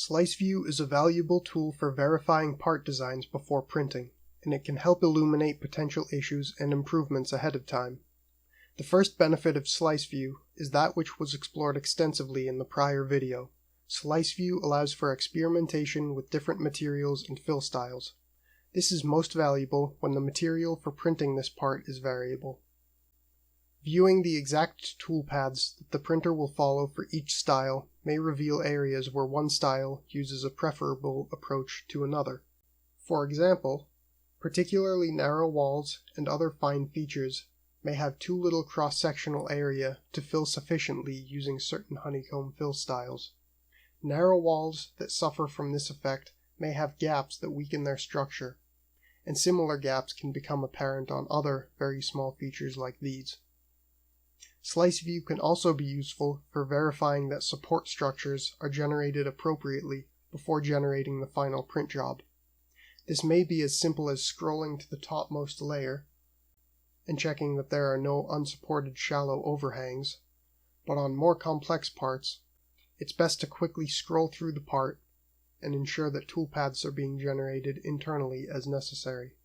SliceView is a valuable tool for verifying part designs before printing, and it can help illuminate potential issues and improvements ahead of time. The first benefit of SliceView is that which was explored extensively in the prior video. SliceView allows for experimentation with different materials and fill styles. This is most valuable when the material for printing this part is variable. Viewing the exact toolpaths that the printer will follow for each style may reveal areas where one style uses a preferable approach to another. For example, particularly narrow walls and other fine features may have too little cross-sectional area to fill sufficiently using certain honeycomb fill styles. Narrow walls that suffer from this effect may have gaps that weaken their structure, and similar gaps can become apparent on other very small features like these. SliceView can also be useful for verifying that support structures are generated appropriately before generating the final print job. This may be as simple as scrolling to the topmost layer and checking that there are no unsupported shallow overhangs, but on more complex parts, it's best to quickly scroll through the part and ensure that toolpaths are being generated internally as necessary.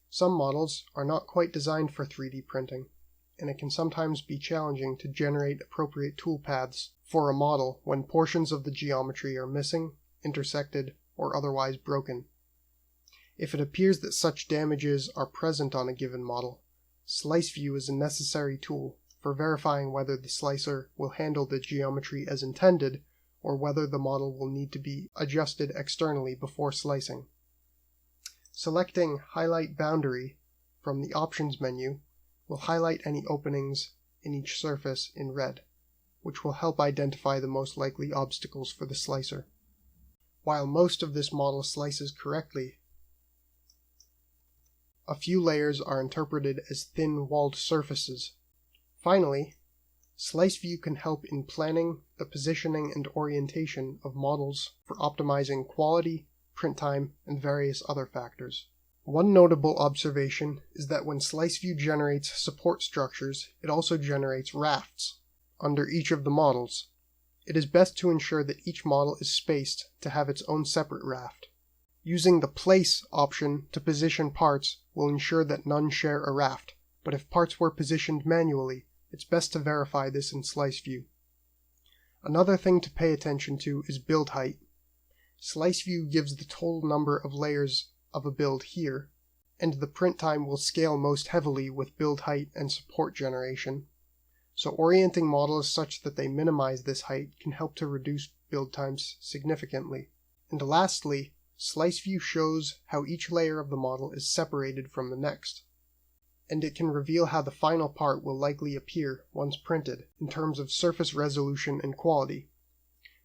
Some models are not quite designed for 3D printing, and it can sometimes be challenging to generate appropriate toolpaths for a model when portions of the geometry are missing, intersected, or otherwise broken. If it appears that such damages are present on a given model, SliceView is a necessary tool for verifying whether the slicer will handle the geometry as intended or whether the model will need to be adjusted externally before slicing. Selecting Highlight Boundary from the Options menu will highlight any openings in each surface in red, which will help identify the most likely obstacles for the slicer. While most of this model slices correctly, a few layers are interpreted as thin-walled surfaces. Finally, SliceView can help in planning the positioning and orientation of models for optimizing quality, print time, and various other factors. One notable observation is that when SliceView generates support structures, it also generates rafts under each of the models. It is best to ensure that each model is spaced to have its own separate raft. Using the Place option to position parts will ensure that none share a raft, but if parts were positioned manually, it's best to verify this in SliceView. Another thing to pay attention to is build height. SliceView gives the total number of layers of a build here, and the print time will scale most heavily with build height and support generation, so orienting models such that they minimize this height can help to reduce build times significantly. And lastly, SliceView shows how each layer of the model is separated from the next, and it can reveal how the final part will likely appear once printed in terms of surface resolution and quality.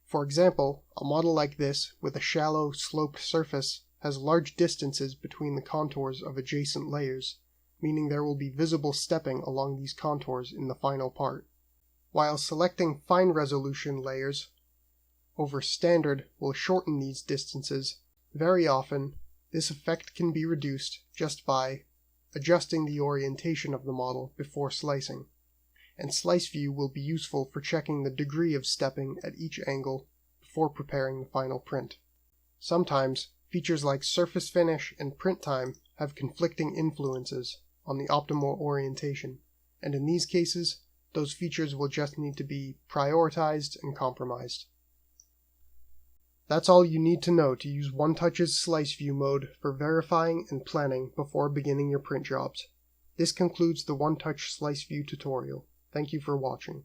For example, a model like this with a shallow, sloped surface has large distances between the contours of adjacent layers, meaning there will be visible stepping along these contours in the final part. While selecting fine resolution layers over standard will shorten these distances, very often this effect can be reduced just by adjusting the orientation of the model before slicing, and SliceView will be useful for checking the degree of stepping at each angle before preparing the final print. Sometimes, features like surface finish and print time have conflicting influences on the optimal orientation, and in these cases, those features will just need to be prioritized and compromised. That's all you need to know to use OneTouch's SliceView mode for verifying and planning before beginning your print jobs. This concludes the OneTouch SliceView tutorial. Thank you for watching.